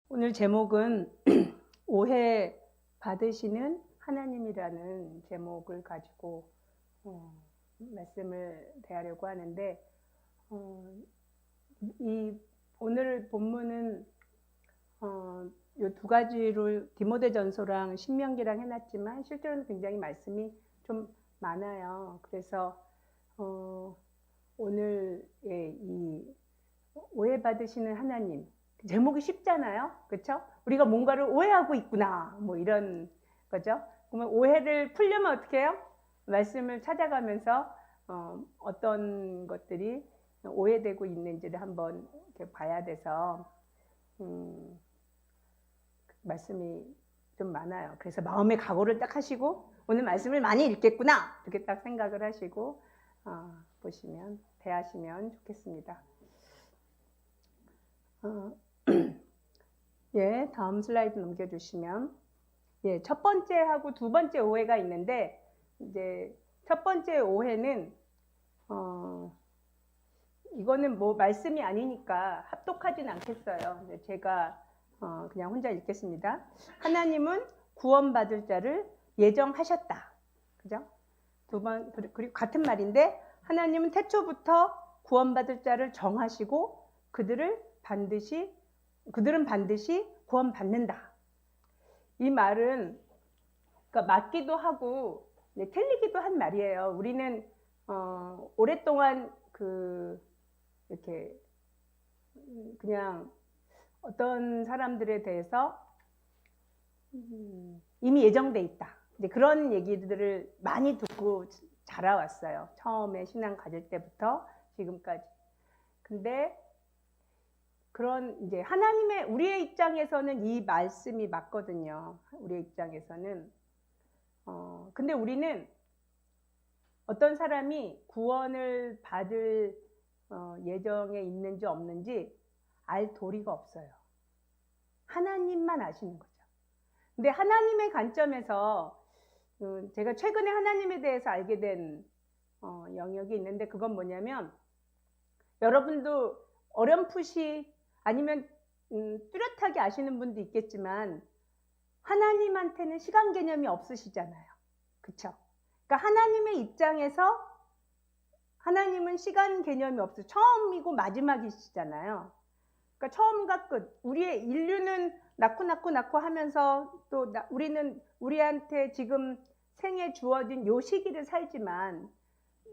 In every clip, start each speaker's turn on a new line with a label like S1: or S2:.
S1: 오늘 제목은 오해 받으시는 하나님이라는 제목을 가지고 말씀을 대하려고 하는데, 이 오늘 본문은 요 두 가지로 디모데전서랑 신명기랑 해놨지만 실제로는 굉장히 말씀이 좀 많아요. 그래서 오늘 이 오해 받으시는 하나님, 제목이 쉽잖아요. 그렇죠? 우리가 뭔가를 오해하고 있구나, 뭐 이런 거죠. 그러면 오해를 풀려면 어떻게 해요? 말씀을 찾아가면서 어떤 것들이 오해되고 있는지를 한번 이렇게 봐야 돼서 말씀이 좀 많아요. 그래서 마음의 각오를 딱 하시고 오늘 말씀을 많이 읽겠구나 이렇게 딱 생각을 하시고 보시면 대하시면 좋겠습니다. 예, 다음 슬라이드 넘겨주시면, 예, 첫 번째하고 두 번째 오해가 있는데, 이제 첫 번째 오해는 이거는 뭐 말씀이 아니니까 합독하진 않겠어요. 제가 그냥 혼자 읽겠습니다. 하나님은 구원받을 자를 예정하셨다. 그죠? 두 번, 그리고 같은 말인데, 하나님은 태초부터 구원받을 자를 정하시고 그들은 반드시 구원받는다. 이 말은 그러니까 맞기도 하고 틀리기도 한 말이에요. 우리는 오랫동안 이렇게 그냥 어떤 사람들에 대해서 이미 예정돼 있다. 이제 그런 얘기들을 많이 듣고 자라왔어요. 처음에 신앙 가질 때부터 지금까지. 근데 그런 이제 하나님의 우리의 입장에서는 이 말씀이 맞거든요. 우리의 입장에서는. 근데 우리는 어떤 사람이 구원을 받을 예정에 있는지 없는지 알 도리가 없어요. 하나님만 아시는 거죠. 근데 하나님의 관점에서 제가 최근에 하나님에 대해서 알게 된 영역이 있는데, 그건 뭐냐면, 여러분도 어렴풋이 아니면 뚜렷하게 아시는 분도 있겠지만 하나님한테는 시간 개념이 없으시잖아요. 그쵸? 그러니까 하나님의 입장에서 하나님은 시간 개념이 없어요. 처음이고 마지막이시잖아요. 그러니까 처음과 끝. 우리의 인류는 낳고 하면서 또 우리는 우리한테 지금 생에 주어진 요 시기를 살지만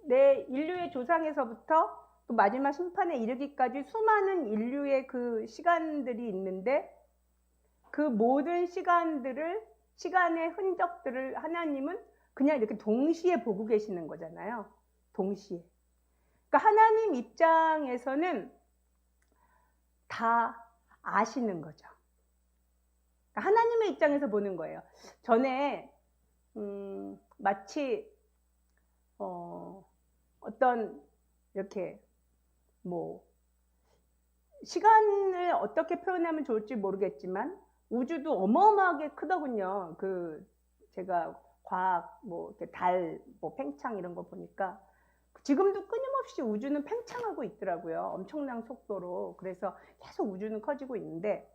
S1: 내 인류의 조상에서부터 또 마지막 심판에 이르기까지 수많은 인류의 그 시간들이 있는데, 그 모든 시간의 흔적들을 하나님은 그냥 이렇게 동시에 보고 계시는 거잖아요. 동시에. 그러니까 하나님 입장에서는 다 아시는 거죠. 그러니까 하나님의 입장에서 보는 거예요. 전에 마치 어떤 이렇게 뭐 시간을 어떻게 표현하면 좋을지 모르겠지만 우주도 어마어마하게 크더군요. 제가 과학 이렇게 달 팽창 이런 거 보니까 지금도 끊임없이 우주는 팽창하고 있더라고요. 엄청난 속도로. 그래서 계속 우주는 커지고 있는데,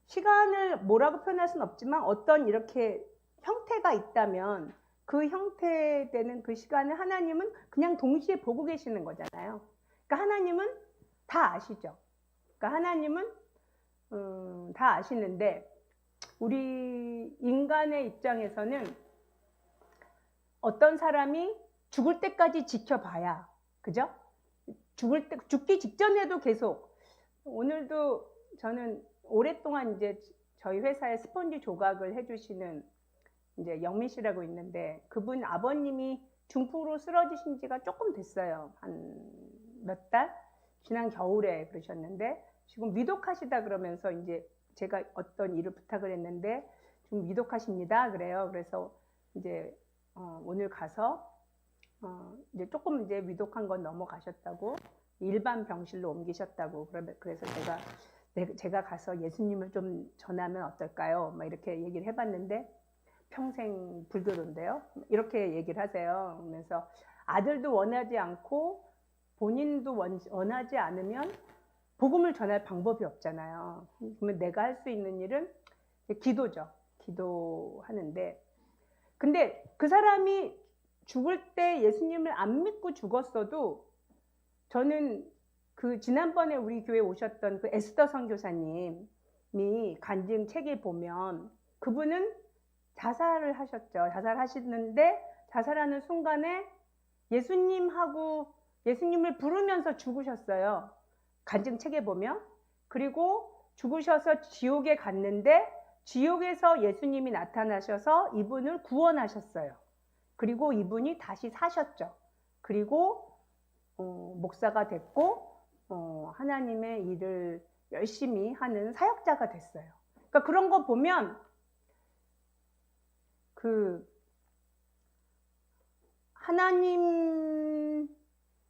S1: 시간을 뭐라고 표현할 수는 없지만 어떤 이렇게 형태가 있다면 그 형태되는 그 시간을 하나님은 그냥 동시에 보고 계시는 거잖아요. 그러니까 하나님은 다 아시죠. 그러니까 하나님은 다 아시는데, 우리 인간의 입장에서는 어떤 사람이 죽을 때까지 지켜봐야, 그죠? 죽기 직전에도 계속, 오늘도 저는 오랫동안 이제 저희 회사에 스펀지 조각을 해주시는 이제 영민 씨라고 있는데, 그분 아버님이 중풍으로 쓰러지신 지가 조금 됐어요. 한 몇 달? 지난 겨울에 그러셨는데, 지금 위독하시다 그러면서 이제 제가 어떤 일을 부탁을 했는데 좀 위독하십니다 그래요. 그래서 이제 오늘 가서 이제 조금 이제 위독한 건 넘어가셨다고, 일반 병실로 옮기셨다고. 그래서 제가 가서 예수님을 좀 전하면 어떨까요? 막 이렇게 얘기를 해봤는데, 평생 불교도인데요, 이렇게 얘기를 하세요. 그러면서 아들도 원하지 않고 본인도 원하지 않으면 복음을 전할 방법이 없잖아요. 그러면 내가 할 수 있는 일은 기도죠. 기도하는데, 근데 그 사람이 죽을 때 예수님을 안 믿고 죽었어도, 저는 그 지난번에 우리 교회 오셨던 그 에스더 선교사님이 간증 책에 보면 그분은 자살을 하셨죠. 자살하시는데 자살하는 순간에 예수님을 부르면서 죽으셨어요. 간증 책에 보면. 그리고 죽으셔서 지옥에 갔는데 지옥에서 예수님이 나타나셔서 이분을 구원하셨어요. 그리고 이분이 다시 사셨죠. 그리고 목사가 됐고 하나님의 일을 열심히 하는 사역자가 됐어요. 그러니까 그런 거 보면 하나님,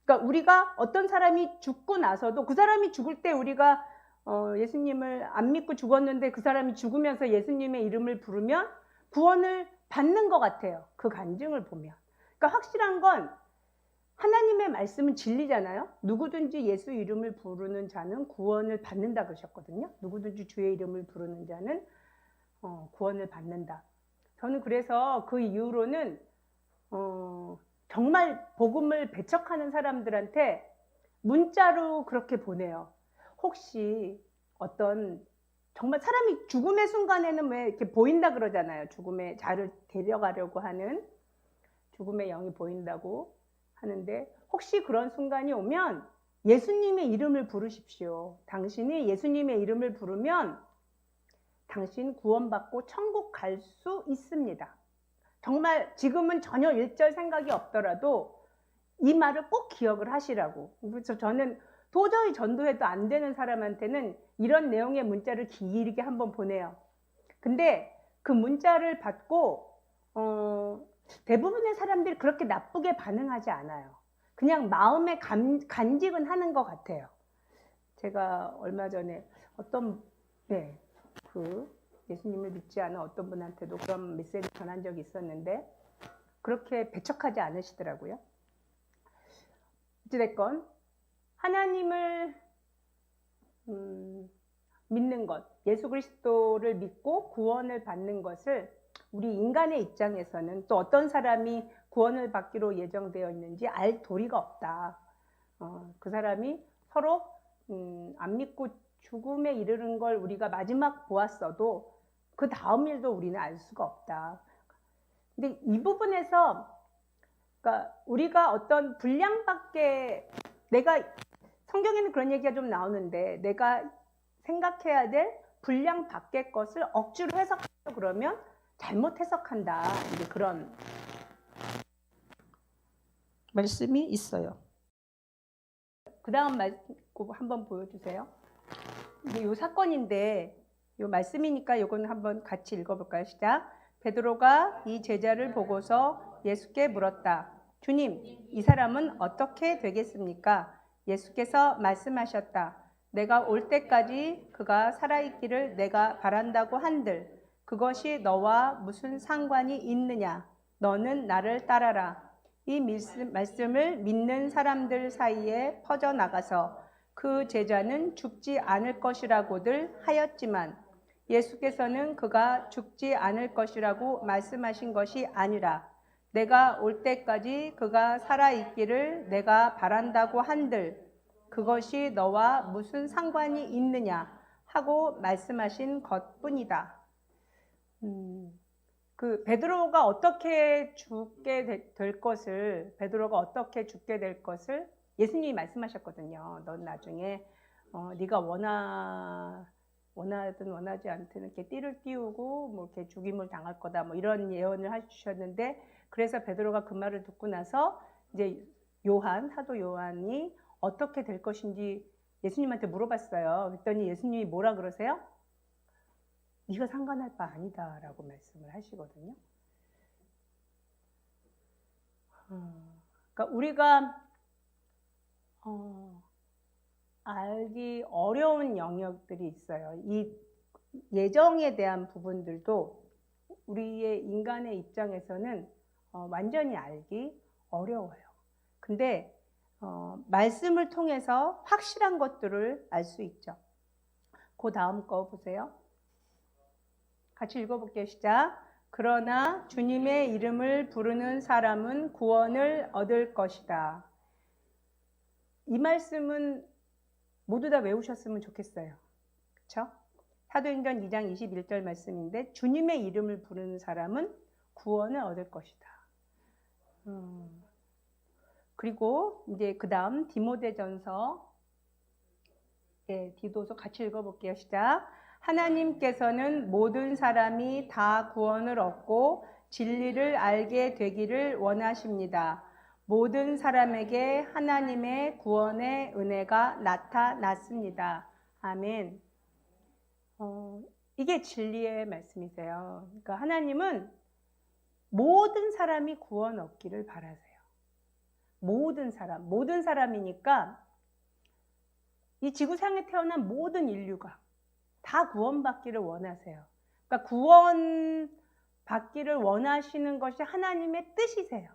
S1: 그러니까 우리가 어떤 사람이 죽고 나서도 그 사람이 죽을 때 우리가 예수님을 안 믿고 죽었는데 그 사람이 죽으면서 예수님의 이름을 부르면 구원을 받는 것 같아요. 그 간증을 보면. 그러니까 확실한 건 하나님의 말씀은 진리잖아요. 누구든지 예수 이름을 부르는 자는 구원을 받는다 그러셨거든요. 누구든지 주의 이름을 부르는 자는 구원을 받는다. 저는 그래서 그 이후로는 정말 복음을 배척하는 사람들한테 문자로 그렇게 보내요. 혹시 어떤 정말 사람이 죽음의 순간에는 왜 이렇게 보인다 그러잖아요. 죽음의 자를 데려가려고 하는 죽음의 영이 보인다고 하는데, 혹시 그런 순간이 오면 예수님의 이름을 부르십시오. 당신이 예수님의 이름을 부르면 당신 구원받고 천국 갈 수 있습니다. 정말 지금은 전혀 일절 생각이 없더라도 이 말을 꼭 기억을 하시라고. 그래서 저는 도저히 전도해도 안 되는 사람한테는 이런 내용의 문자를 길게 한번 보내요. 근데 그 문자를 받고 대부분의 사람들이 그렇게 나쁘게 반응하지 않아요. 그냥 마음에 간직은 하는 것 같아요. 제가 얼마 전에 예수님을 믿지 않은 어떤 분한테도 그런 메시지를 전한 적이 있었는데 그렇게 배척하지 않으시더라고요. 어찌됐건 하나님을 믿는 것, 예수 그리스도를 믿고 구원을 받는 것을 우리 인간의 입장에서는 또 어떤 사람이 구원을 받기로 예정되어 있는지 알 도리가 없다. 그 사람이 서로 안 믿고 죽음에 이르는 걸 우리가 마지막 보았어도 그 다음 일도 우리는 알 수가 없다. 근데 이 부분에서 그러니까 우리가 어떤 분량밖에, 내가 성경에는 그런 얘기가 좀 나오는데 내가 생각해야 될 분량 밖의 것을 억지로 해석하려고 그러면 잘못 해석한다. 이제 그런 말씀이 있어요. 그 다음 말씀 한번 보여주세요. 이 사건인데 이 말씀이니까 이건 한번 같이 읽어볼까요? 시작. 베드로가 이 제자를 보고서 예수께 물었다. 주님, 이 사람은 어떻게 되겠습니까? 예수께서 말씀하셨다. 내가 올 때까지 그가 살아있기를 내가 바란다고 한들 그것이 너와 무슨 상관이 있느냐? 너는 나를 따라라. 이 말씀을 믿는 사람들 사이에 퍼져나가서 그 제자는 죽지 않을 것이라고들 하였지만 예수께서는 그가 죽지 않을 것이라고 말씀하신 것이 아니라 내가 올 때까지 그가 살아있기를 내가 바란다고 한들 그것이 너와 무슨 상관이 있느냐 하고 말씀하신 것뿐이다. 그 베드로가 어떻게 죽게 될 것을, 베드로가 어떻게 죽게 될 것을 예수님이 말씀하셨거든요. 넌 나중에 네가 원하든 원하지 않든 이렇게 띠를 띄우고 뭐 이렇게 죽임을 당할 거다, 뭐 이런 예언을 해주셨는데, 그래서 베드로가 그 말을 듣고 나서 이제 사도 요한이 어떻게 될 것인지 예수님한테 물어봤어요. 그랬더니 예수님이 뭐라 그러세요? 네가 상관할 바 아니다 라고 말씀을 하시거든요. 그러니까 우리가 알기 어려운 영역들이 있어요. 이 예정에 대한 부분들도 우리의 인간의 입장에서는 완전히 알기 어려워요. 근데 말씀을 통해서 확실한 것들을 알 수 있죠. 그 다음 거 보세요. 같이 읽어볼게요. 시작. 그러나 주님의 이름을 부르는 사람은 구원을 얻을 것이다. 이 말씀은 모두 다 외우셨으면 좋겠어요. 그렇죠? 사도행전 2장 21절 말씀인데 주님의 이름을 부르는 사람은 구원을 얻을 것이다. 그리고 이제 그 다음 디모데전서, 디도서 같이 읽어볼게요. 시작. 하나님께서는 모든 사람이 다 구원을 얻고 진리를 알게 되기를 원하십니다. 모든 사람에게 하나님의 구원의 은혜가 나타났습니다. 아멘. 이게 진리의 말씀이세요. 그러니까 하나님은 모든 사람이 구원 얻기를 바라세요. 모든 사람이니까 이 지구상에 태어난 모든 인류가 다 구원받기를 원하세요. 그러니까 구원받기를 원하시는 것이 하나님의 뜻이세요.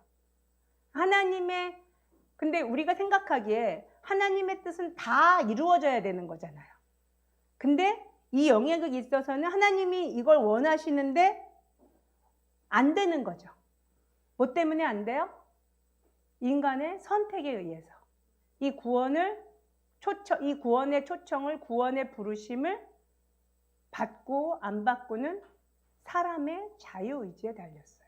S1: 근데 우리가 생각하기에 하나님의 뜻은 다 이루어져야 되는 거잖아요. 근데 이 영역에 있어서는 하나님이 이걸 원하시는데 안 되는 거죠. 뭐 때문에 안 돼요? 인간의 선택에 의해서. 이 구원의 초청을, 구원의 부르심을 받고 안 받고는 사람의 자유의지에 달렸어요.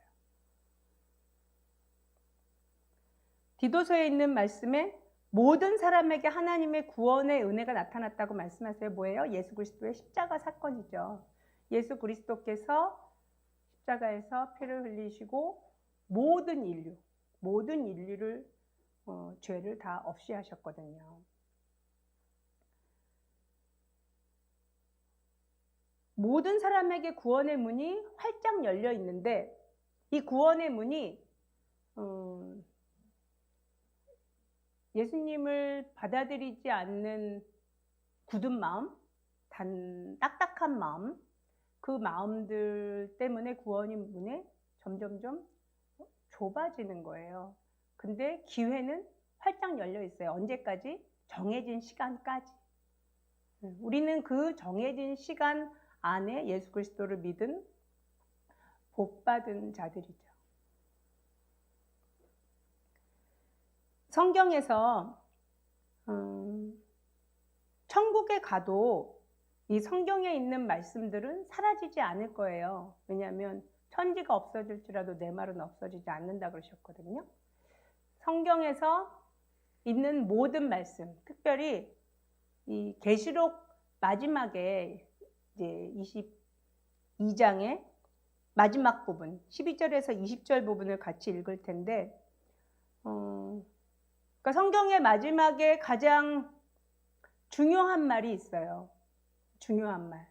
S1: 디도서에 있는 말씀에 모든 사람에게 하나님의 구원의 은혜가 나타났다고 말씀하세요. 뭐예요? 예수 그리스도의 십자가 사건이죠. 예수 그리스도께서 십자가에서 피를 흘리시고 모든 인류를 죄를 다 없이 하셨거든요. 모든 사람에게 구원의 문이 활짝 열려 있는데 이 구원의 문이 예수님을 받아들이지 않는 굳은 마음, 딱딱한 마음, 그 마음들 때문에 구원의 문이 점점점 좁아지는 거예요. 근데 기회는 활짝 열려 있어요. 언제까지? 정해진 시간까지. 우리는 그 정해진 시간 안에 예수 그리스도를 믿은 복받은 자들이죠. 성경에서 천국에 가도 이 성경에 있는 말씀들은 사라지지 않을 거예요. 왜냐하면 천지가 없어질지라도 내 말은 없어지지 않는다 그러셨거든요. 성경에서 있는 모든 말씀, 특별히 이 계시록 마지막에 이제 22장의 마지막 부분, 12절에서 20절 부분을 같이 읽을 텐데, 그러니까 성경의 마지막에 가장 중요한 말이 있어요. 중요한 말.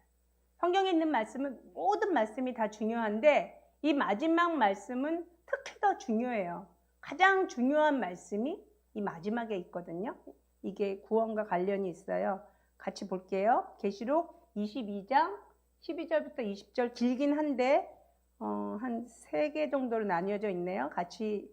S1: 성경에 있는 말씀은 모든 말씀이 다 중요한데 이 마지막 말씀은 특히 더 중요해요. 가장 중요한 말씀이 이 마지막에 있거든요. 이게 구원과 관련이 있어요. 같이 볼게요. 계시록 22장 12절부터 20절 길긴 한데 한 3개 정도로 나뉘어져 있네요. 같이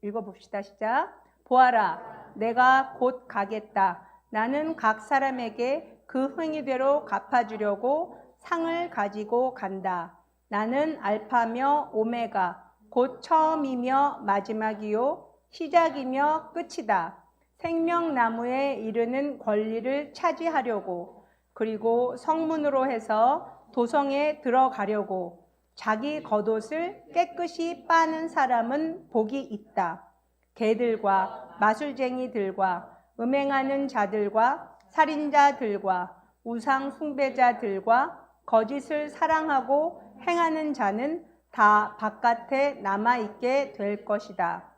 S1: 읽어봅시다. 시작. 보아라, 내가 곧 가겠다. 나는 각 사람에게 그 행위대로 갚아주려고 상을 가지고 간다. 나는 알파며 오메가, 곧 처음이며 마지막이요 시작이며 끝이다. 생명나무에 이르는 권리를 차지하려고, 그리고 성문으로 해서 도성에 들어가려고 자기 겉옷을 깨끗이 빠는 사람은 복이 있다. 개들과 마술쟁이들과 음행하는 자들과 살인자들과 우상 숭배자들과 거짓을 사랑하고 행하는 자는 다 바깥에 남아있게 될 것이다.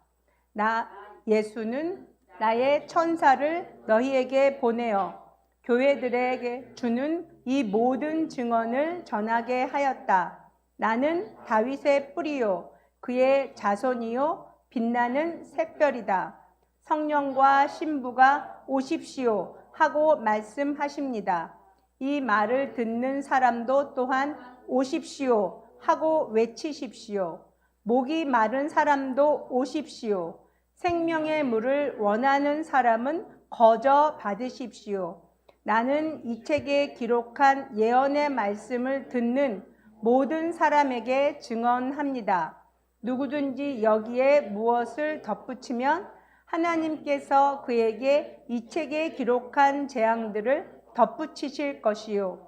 S1: 나 예수는 나의 천사를 너희에게 보내어 교회들에게 주는 이 모든 증언을 전하게 하였다. 나는 다윗의 뿌리요 그의 자손이요 빛나는 샛별이다. 성령과 신부가 오십시오 하고 말씀하십니다. 이 말을 듣는 사람도 또한 오십시오 하고 외치십시오. 목이 마른 사람도 오십시오. 생명의 물을 원하는 사람은 거저 받으십시오. 나는 이 책에 기록한 예언의 말씀을 듣는 모든 사람에게 증언합니다. 누구든지 여기에 무엇을 덧붙이면 하나님께서 그에게 이 책에 기록한 재앙들을 덧붙이실 것이요.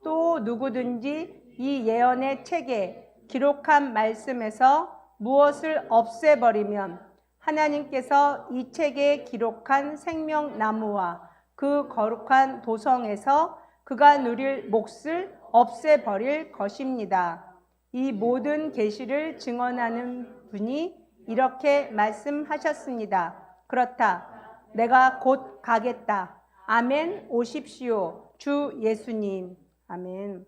S1: 또 누구든지 이 예언의 책에 기록한 말씀에서 무엇을 없애버리면 하나님께서 이 책에 기록한 생명나무와 그 거룩한 도성에서 그가 누릴 몫을 없애버릴 것입니다. 이 모든 계시를 증언하는 분이 이렇게 말씀하셨습니다. 그렇다. 내가 곧 가겠다. 아멘. 오십시오. 주 예수님. 아멘.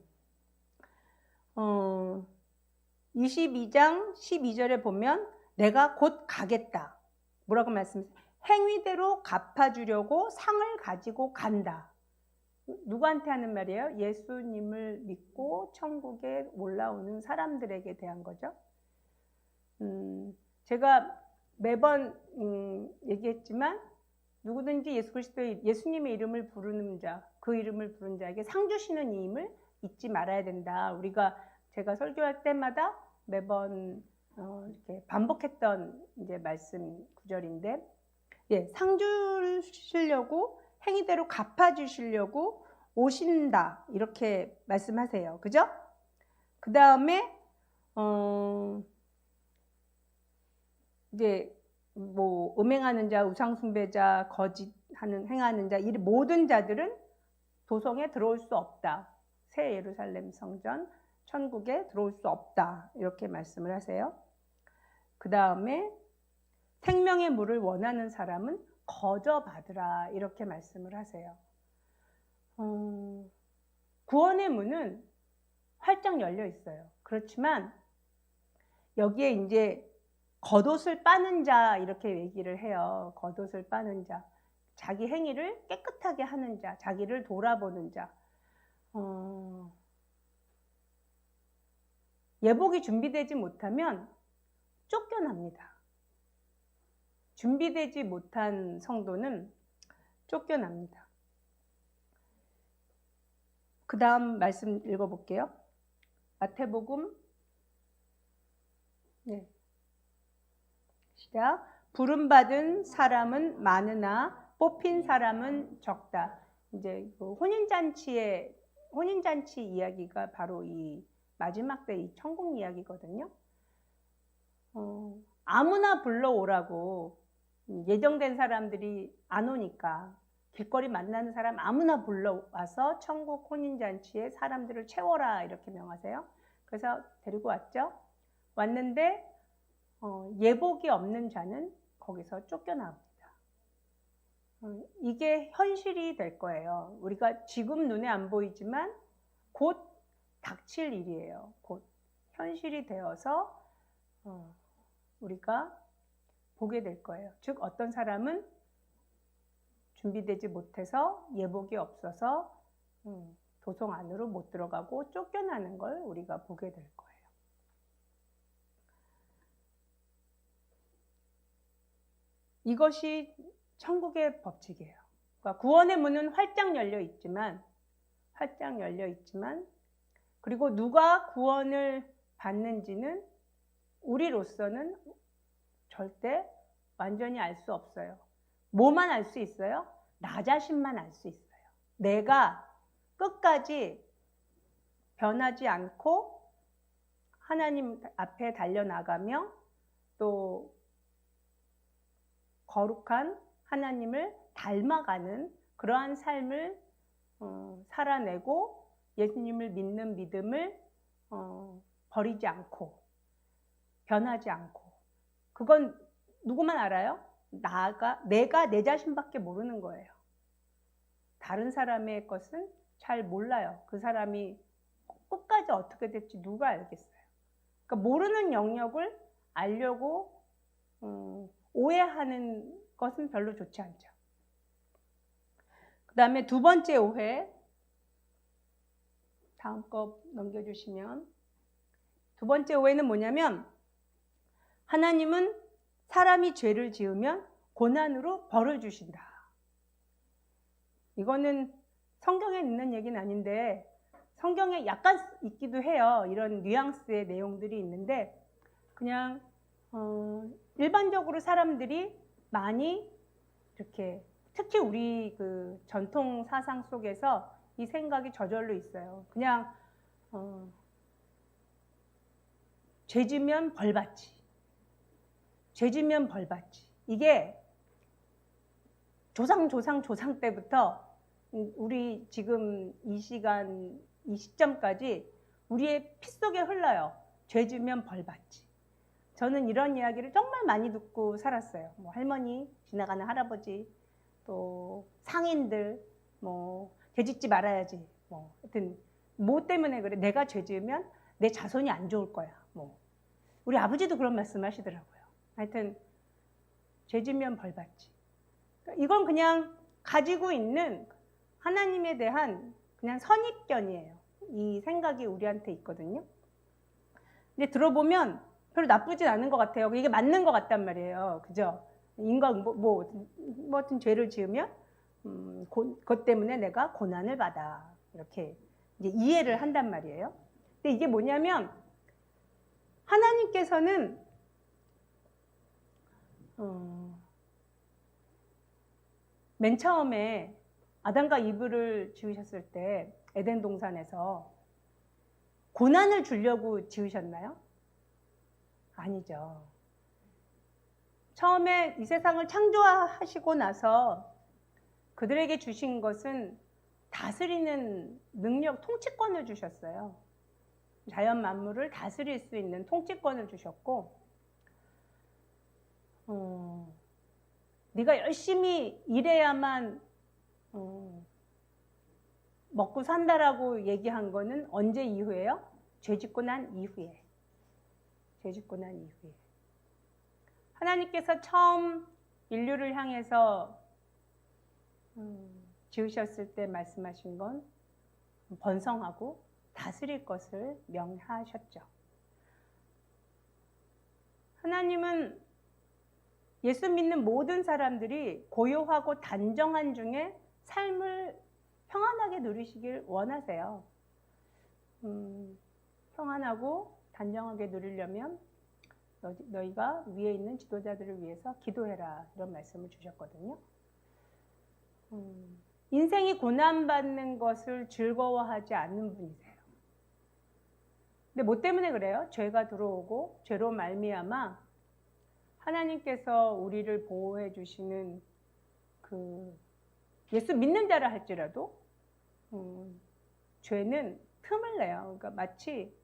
S1: 22장 12절에 보면 내가 곧 가겠다. 뭐라고 말씀하세요? 행위대로 갚아주려고 상을 가지고 간다. 누구한테 하는 말이에요? 예수님을 믿고 천국에 올라오는 사람들에게 대한 거죠. 제가 매번 얘기했지만 누구든지 예수 그리스도의 예수님의 이름을 부르는 자, 그 이름을 부르는 자에게 상 주시는 이임을 잊지 말아야 된다. 제가 설교할 때마다 매번 이렇게 반복했던 이제 말씀 구절인데, 예, 상 주시려고 행위대로 갚아주시려고 오신다 이렇게 말씀하세요. 그죠? 그 다음에 이제 뭐 음행하는 자, 우상숭배자, 행하는 자, 이 모든 자들은 도성에 들어올 수 없다. 새 예루살렘 성전 천국에 들어올 수 없다. 이렇게 말씀을 하세요. 그 다음에 생명의 물을 원하는 사람은 거저 받으라. 이렇게 말씀을 하세요. 구원의 문은 활짝 열려 있어요. 그렇지만 여기에 이제 겉옷을 빠는 자 이렇게 얘기를 해요. 겉옷을 빠는 자. 자기 행위를 깨끗하게 하는 자. 자기를 돌아보는 자. 예복이 준비되지 못하면 쫓겨납니다. 준비되지 못한 성도는 쫓겨납니다. 그 다음 말씀 읽어볼게요. 마태복음 시작. 부름받은 사람은 많으나 뽑힌 사람은 적다. 이제 혼인잔치 이야기가 바로 이 마지막 때 이 천국 이야기거든요. 아무나 불러오라고 예정된 사람들이 안 오니까 길거리 만나는 사람 아무나 불러와서 천국 혼인잔치에 사람들을 채워라 이렇게 명하세요. 그래서 데리고 왔죠. 왔는데 예복이 없는 자는 거기서 쫓겨납니다. 이게 현실이 될 거예요. 우리가 지금 눈에 안 보이지만 곧 닥칠 일이에요. 곧 현실이 되어서 우리가 보게 될 거예요. 즉 어떤 사람은 준비되지 못해서 예복이 없어서 도성 안으로 못 들어가고 쫓겨나는 걸 우리가 보게 될 거예요. 이것이 천국의 법칙이에요. 그러니까 구원의 문은 활짝 열려 있지만 그리고 누가 구원을 받는지는 우리로서는 절대 완전히 알 수 없어요. 뭐만 알 수 있어요? 나 자신만 알 수 있어요. 내가 끝까지 변하지 않고 하나님 앞에 달려나가며 또 거룩한 하나님을 닮아가는 그러한 삶을 살아내고 예수님을 믿는 믿음을 버리지 않고 변하지 않고, 그건 누구만 알아요? 내가 내 자신밖에 모르는 거예요. 다른 사람의 것은 잘 몰라요. 그 사람이 끝까지 어떻게 될지 누가 알겠어요. 그러니까 모르는 영역을 알려고 오해하는 것은 별로 좋지 않죠. 그 다음에 두 번째 오해, 다음 거 넘겨주시면, 두 번째 오해는 뭐냐면 하나님은 사람이 죄를 지으면 고난으로 벌을 주신다. 이거는 성경에 있는 얘기는 아닌데 성경에 약간 있기도 해요. 이런 뉘앙스의 내용들이 있는데 그냥 일반적으로 사람들이 많이 이렇게 특히 우리 그 전통 사상 속에서 이 생각이 저절로 있어요. 그냥 죄 지면 벌 받지. 죄 지면 벌 받지. 이게 조상 때부터 우리 지금 이 시간 이 시점까지 우리의 피 속에 흘러요. 죄 지면 벌 받지. 저는 이런 이야기를 정말 많이 듣고 살았어요. 뭐 할머니, 지나가는 할아버지, 또 상인들, 뭐 죄 짓지 말아야지. 뭐 하여튼 뭐 때문에 그래? 내가 죄 지으면 내 자손이 안 좋을 거야. 뭐 우리 아버지도 그런 말씀하시더라고요. 하여튼 죄 지면 벌 받지. 이건 그냥 가지고 있는 하나님에 대한 그냥 선입견이에요. 이 생각이 우리한테 있거든요. 근데 들어보면 별로 나쁘진 않은 것 같아요. 이게 맞는 것 같단 말이에요. 그죠? 인간 뭐 어떤 죄를 지으면 그것 때문에 내가 고난을 받아. 이렇게 이제 이해를 한단 말이에요. 근데 이게 뭐냐면 하나님께서는 맨 처음에 아담과 이브를 지으셨을 때 에덴 동산에서 고난을 주려고 지으셨나요? 아니죠. 처음에 이 세상을 창조하시고 나서 그들에게 주신 것은 다스리는 능력, 통치권을 주셨어요. 자연 만물을 다스릴 수 있는 통치권을 주셨고 네가 열심히 일해야만 먹고 산다라고 얘기한 거는 언제 이후에요? 죄 짓고 난 이후에. 죄 짓고 난 이후에. 하나님께서 처음 인류를 향해서 지으셨을 때 말씀하신 건 번성하고 다스릴 것을 명하셨죠. 하나님은 예수 믿는 모든 사람들이 고요하고 단정한 중에 삶을 평안하게 누리시길 원하세요. 평안하고 단정하게 누리려면 너희가 위에 있는 지도자들을 위해서 기도해라. 이런 말씀을 주셨거든요. 인생이 고난받는 것을 즐거워하지 않는 분이세요. 근데 뭐 때문에 그래요? 죄가 들어오고 죄로 말미암아 하나님께서 우리를 보호해 주시는 그 예수 믿는 자라 할지라도 죄는 틈을 내요. 그러니까 마치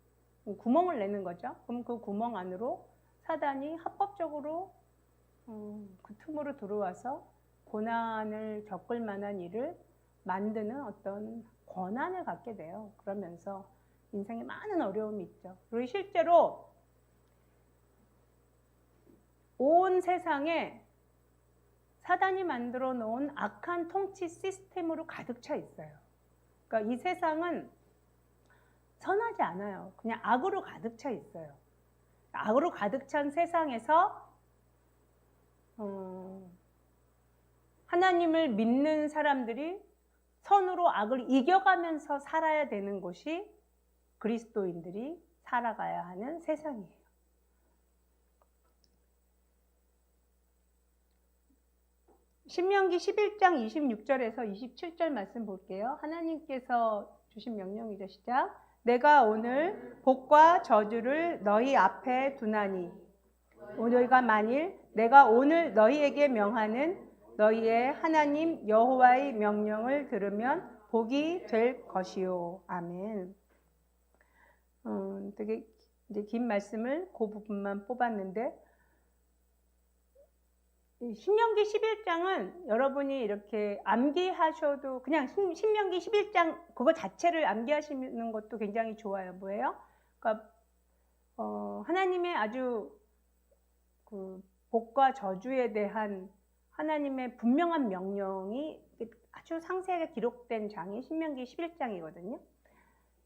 S1: 구멍을 내는 거죠. 그럼 그 구멍 안으로 사단이 합법적으로 그 틈으로 들어와서 고난을 겪을 만한 일을 만드는 어떤 권한을 갖게 돼요. 그러면서 인생에 많은 어려움이 있죠. 그리고 실제로 온 세상에 사단이 만들어 놓은 악한 통치 시스템으로 가득 차 있어요. 그러니까 이 세상은 선하지 않아요. 그냥 악으로 가득 차 있어요. 악으로 가득 찬 세상에서 하나님을 믿는 사람들이 선으로 악을 이겨가면서 살아야 되는 곳이 그리스도인들이 살아가야 하는 세상이에요. 신명기 11장 26절에서 27절 말씀 볼게요. 하나님께서 주신 명령이죠. 시작. 내가 오늘 복과 저주를 너희 앞에 두나니 너희가 만일 내가 오늘 너희에게 명하는 너희의 하나님 여호와의 명령을 들으면 복이 될 것이요. 아멘. 되게 이제 긴 말씀을 그 부분만 뽑았는데 신명기 11장은 여러분이 이렇게 암기하셔도 그냥 신명기 11장 그거 자체를 암기하시는 것도 굉장히 좋아요. 뭐예요? 그러니까 하나님의 아주 그 복과 저주에 대한 하나님의 분명한 명령이 아주 상세하게 기록된 장이 신명기 11장이거든요.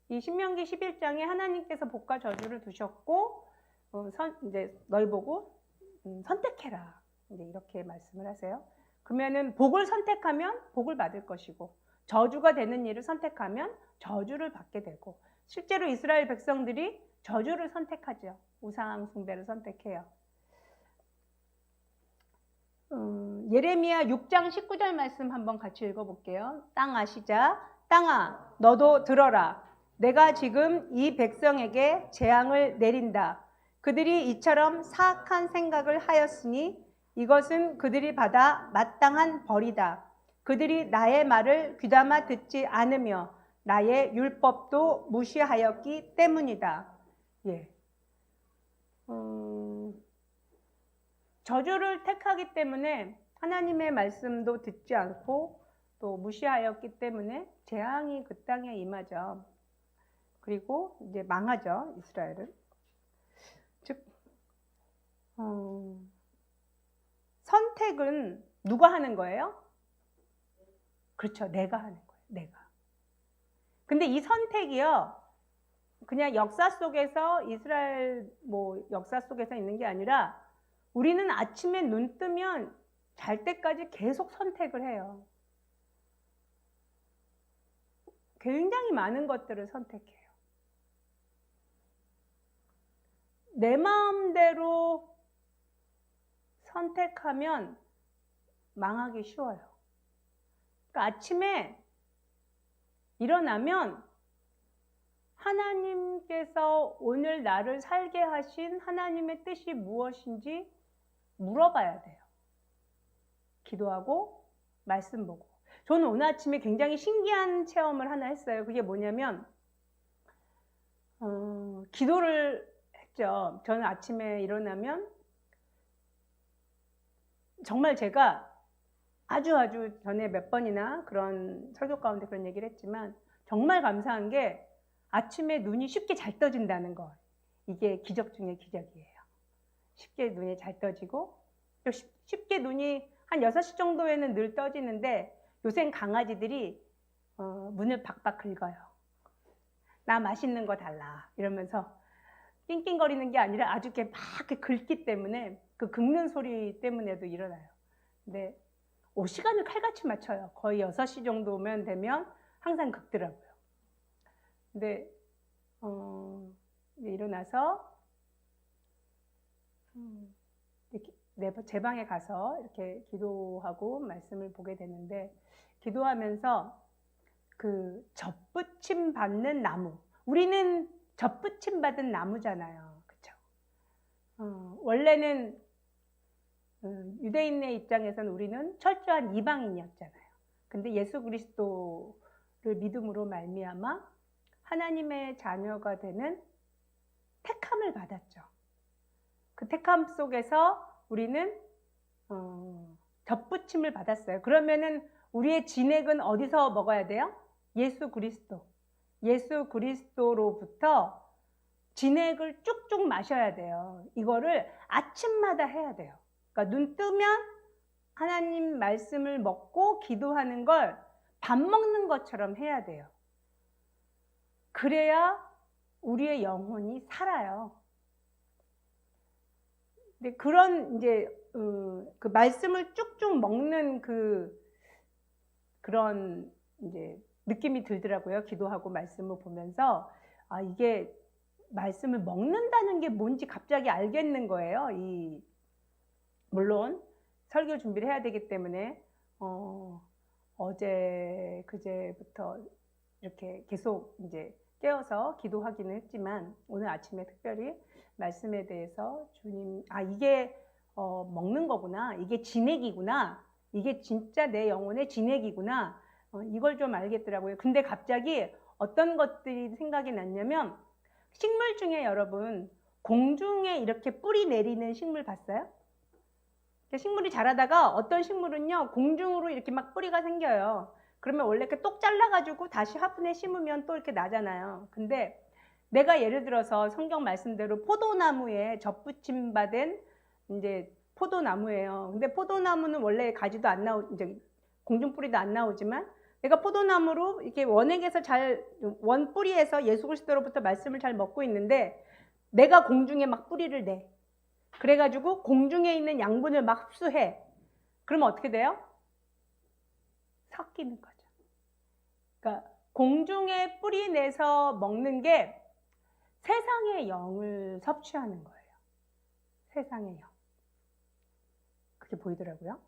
S1: 이 신명기 11장에 하나님께서 복과 저주를 두셨고 이제 너희 보고 선택해라. 이제 이렇게 말씀을 하세요. 그러면은 복을 선택하면 복을 받을 것이고 저주가 되는 일을 선택하면 저주를 받게 되고 실제로 이스라엘 백성들이 저주를 선택하죠. 우상 숭배를 선택해요. 예레미야 6장 19절 말씀 한번 같이 읽어볼게요. 땅 아시자. 땅아 너도 들어라. 내가 지금 이 백성에게 재앙을 내린다. 그들이 이처럼 사악한 생각을 하였으니 이것은 그들이 받아 마땅한 벌이다. 그들이 나의 말을 귀담아 듣지 않으며 나의 율법도 무시하였기 때문이다. 예. 저주를 택하기 때문에 하나님의 말씀도 듣지 않고 또 무시하였기 때문에 재앙이 그 땅에 임하죠. 그리고 이제 망하죠, 이스라엘은. 즉, 선택은 누가 하는 거예요? 그렇죠, 내가 하는 거예요, 내가. 근데 이 선택이요, 그냥 역사 속에서 이스라엘 역사 속에서 있는 게 아니라 우리는 아침에 눈 뜨면 잘 때까지 계속 선택을 해요. 굉장히 많은 것들을 선택해요. 내 마음대로 선택하면 망하기 쉬워요. 그러니까 아침에 일어나면 하나님께서 오늘 나를 살게 하신 하나님의 뜻이 무엇인지 물어봐야 돼요. 기도하고 말씀 보고. 저는 오늘 아침에 굉장히 신기한 체험을 하나 했어요. 그게 뭐냐면 기도를 했죠. 저는 아침에 일어나면 정말 제가 아주 전에 몇 번이나 그런 설교 가운데 그런 얘기를 했지만 정말 감사한 게 아침에 눈이 쉽게 잘 떠진다는 것. 이게 기적 중에 기적이에요. 쉽게 눈이 잘 떠지고 또 쉽게 눈이 한 6시 정도에는 늘 떠지는데 요새는 강아지들이 문을 박박 긁어요. 나 맛있는 거 달라 이러면서 낑낑거리는 게 아니라 아주 이렇게 막 이렇게 긁기 때문에 그 긁는 소리 때문에도 일어나요. 근데 시간을 칼같이 맞춰요. 거의 6시 정도면 되면 항상 긁더라고요. 근데 일어나서 제 방에 가서 이렇게 기도하고 말씀을 보게 되는데 기도하면서 그 젖붙임 받는 나무, 우리는 젖붙임 받은 나무잖아요. 그렇죠? 원래는 유대인의 입장에서는 우리는 철저한 이방인이었잖아요. 근데 예수 그리스도를 믿음으로 말미암아 하나님의 자녀가 되는 택함을 받았죠. 그 택함 속에서 우리는 덧붙임을 받았어요. 그러면은 우리의 진액은 어디서 먹어야 돼요? 예수 그리스도. 예수 그리스도로부터 진액을 쭉쭉 마셔야 돼요. 이거를 아침마다 해야 돼요. 그러니까 눈 뜨면 하나님 말씀을 먹고 기도하는 걸 밥 먹는 것처럼 해야 돼요. 그래야 우리의 영혼이 살아요. 근데 그런 이제 그 말씀을 쭉쭉 먹는 그런 이제 느낌이 들더라고요. 기도하고 말씀을 보면서 이게 말씀을 먹는다는 게 뭔지 갑자기 알겠는 거예요. 물론 설교 준비를 해야 되기 때문에 어제 그제부터 이렇게 계속 이제 깨어서 기도하기는 했지만 오늘 아침에 특별히 말씀에 대해서 주님 이게 먹는 거구나, 이게 진액이구나, 이게 진짜 내 영혼의 진액이구나, 이걸 좀 알겠더라고요. 근데 갑자기 어떤 것들이 생각이 났냐면 식물 중에 여러분 공중에 이렇게 뿌리 내리는 식물 봤어요? 식물이 자라다가 어떤 식물은요 공중으로 이렇게 막 뿌리가 생겨요. 그러면 원래 이렇게 똑 잘라가지고 다시 화분에 심으면 또 이렇게 나잖아요. 근데 내가 예를 들어서 성경 말씀대로 포도나무에 젖붙임 받은 이제 포도나무예요. 근데 포도나무는 원래 가지도 안 이제 공중 뿌리도 안 나오지만 내가 포도나무로 이렇게 원액에서 원 뿌리에서 예수 그리스도로부터 말씀을 잘 먹고 있는데 내가 공중에 막 뿌리를 내. 그래가지고 공중에 있는 양분을 막 흡수해. 그러면 어떻게 돼요? 섞이는 거죠. 그러니까 공중에 뿌리 내서 먹는 게 세상의 영을 섭취하는 거예요. 세상의 영. 그게 보이더라고요.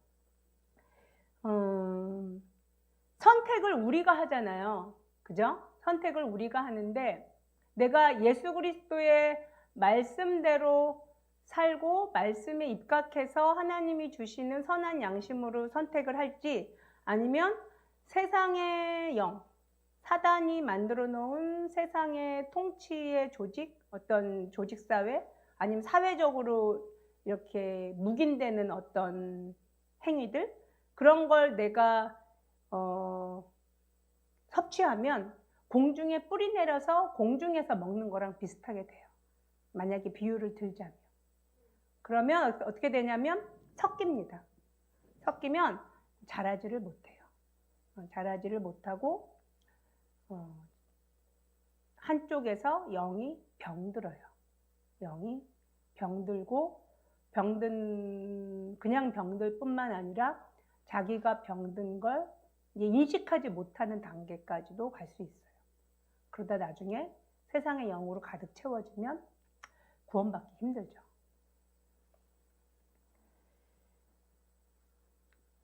S1: 선택을 우리가 하잖아요. 그죠? 선택을 우리가 하는데 내가 예수 그리스도의 말씀대로 살고 말씀에 입각해서 하나님이 주시는 선한 양심으로 선택을 할지, 아니면 세상의 영, 사단이 만들어 놓은 세상의 통치의 조직, 어떤 조직사회, 아니면 사회적으로 이렇게 묵인되는 어떤 행위들, 그런 걸 내가 섭취하면 공중에 뿌리 내려서 공중에서 먹는 거랑 비슷하게 돼요. 만약에 비유를 들자면. 그러면 어떻게 되냐면 섞입니다. 섞이면 자라지를 못해요. 자라지를 못하고 한쪽에서 영이 병들어요. 영이 병들고, 그냥 병들 뿐만 아니라 자기가 병든 걸 이제 인식하지 못하는 단계까지도 갈 수 있어요. 그러다 나중에 세상의 영으로 가득 채워지면 구원받기 힘들죠.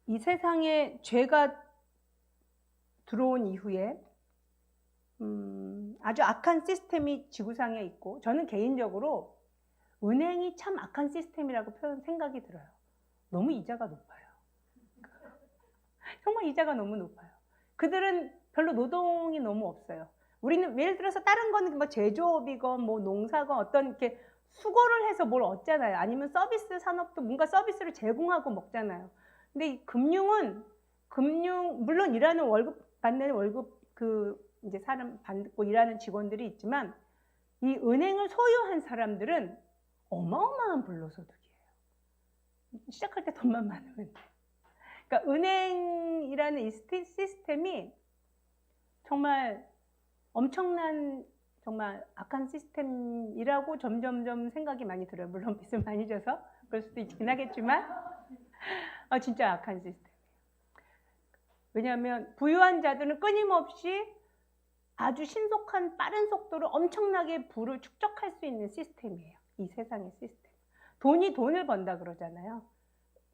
S1: 이 세상에 죄가 들어온 이후에 아주 악한 시스템이 지구상에 있고, 저는 개인적으로 은행이 참 악한 시스템이라고 생각이 들어요. 너무 이자가 높아요. 정말 이자가 너무 높아요. 그들은 별로 노동이 너무 없어요. 우리는 예를 들어서 다른 거는 뭐 제조업이건 뭐 농사건 어떤 이렇게 수고를 해서 뭘 얻잖아요. 아니면 서비스 산업도 뭔가 서비스를 제공하고 먹잖아요. 근데 이 금융은 물론 일하는 받는 월급 이제 사람 받고 일하는 직원들이 있지만, 이 은행을 소유한 사람들은 어마어마한 불로소득이에요. 시작할 때 돈만 많으면 돼. 그러니까 은행이라는 이 시스템이 정말 엄청난, 정말 악한 시스템이라고 점점점 생각이 많이 들어요. 물론 빚을 많이 져서 그럴 수도 있긴 하겠지만 진짜 악한 시스템이에요. 왜냐하면 부유한 자들은 끊임없이 아주 신속한 빠른 속도로 엄청나게 부를 축적할 수 있는 시스템이에요. 이 세상의 시스템. 돈이 돈을 번다 그러잖아요.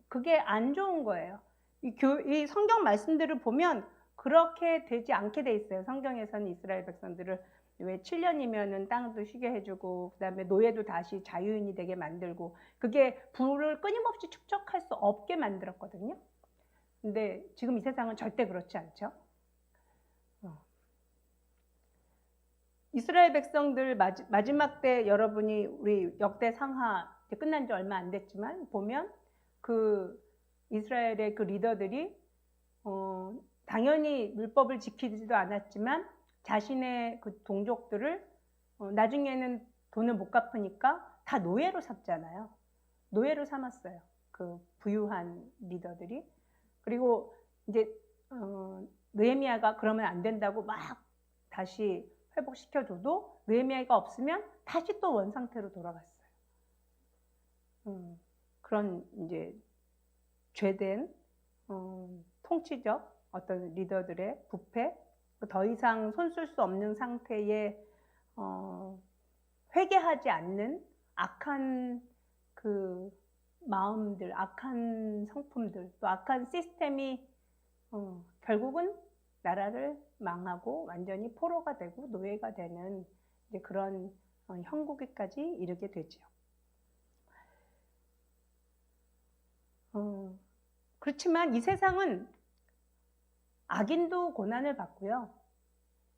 S1: 그게 안 좋은 거예요. 이 성경 말씀들을 보면 그렇게 되지 않게 돼 있어요. 성경에서는 이스라엘 백성들을 왜 7년이면은 땅도 쉬게 해주고, 그 다음에 노예도 다시 자유인이 되게 만들고, 그게 부를 끊임없이 축적할 수 없게 만들었거든요. 근데 지금 이 세상은 절대 그렇지 않죠. 이스라엘 백성들 마지막 때, 여러분이 우리 역대상하 끝난 지 얼마 안 됐지만 보면 그 이스라엘의 그 리더들이 당연히 율법을 지키지도 않았지만 자신의 그 동족들을 나중에는 돈을 못 갚으니까 다 노예로 삼잖아요. 노예로 삼았어요. 그 부유한 리더들이. 그리고 이제 느헤미야가 그러면 안 된다고 막 다시 회복시켜줘도 느헤미야가 없으면 다시 또 원상태로 돌아갔어요. 그런 이제 죄된 통치적 어떤 리더들의 부패, 더 이상 손쓸 수 없는 상태에 회개하지 않는 악한 그 마음들, 악한 성품들, 또 악한 시스템이 결국은 나라를 망하고 완전히 포로가 되고 노예가 되는 이제 그런 형국에까지 이르게 되죠. 그렇지만 이 세상은 악인도 고난을 받고요.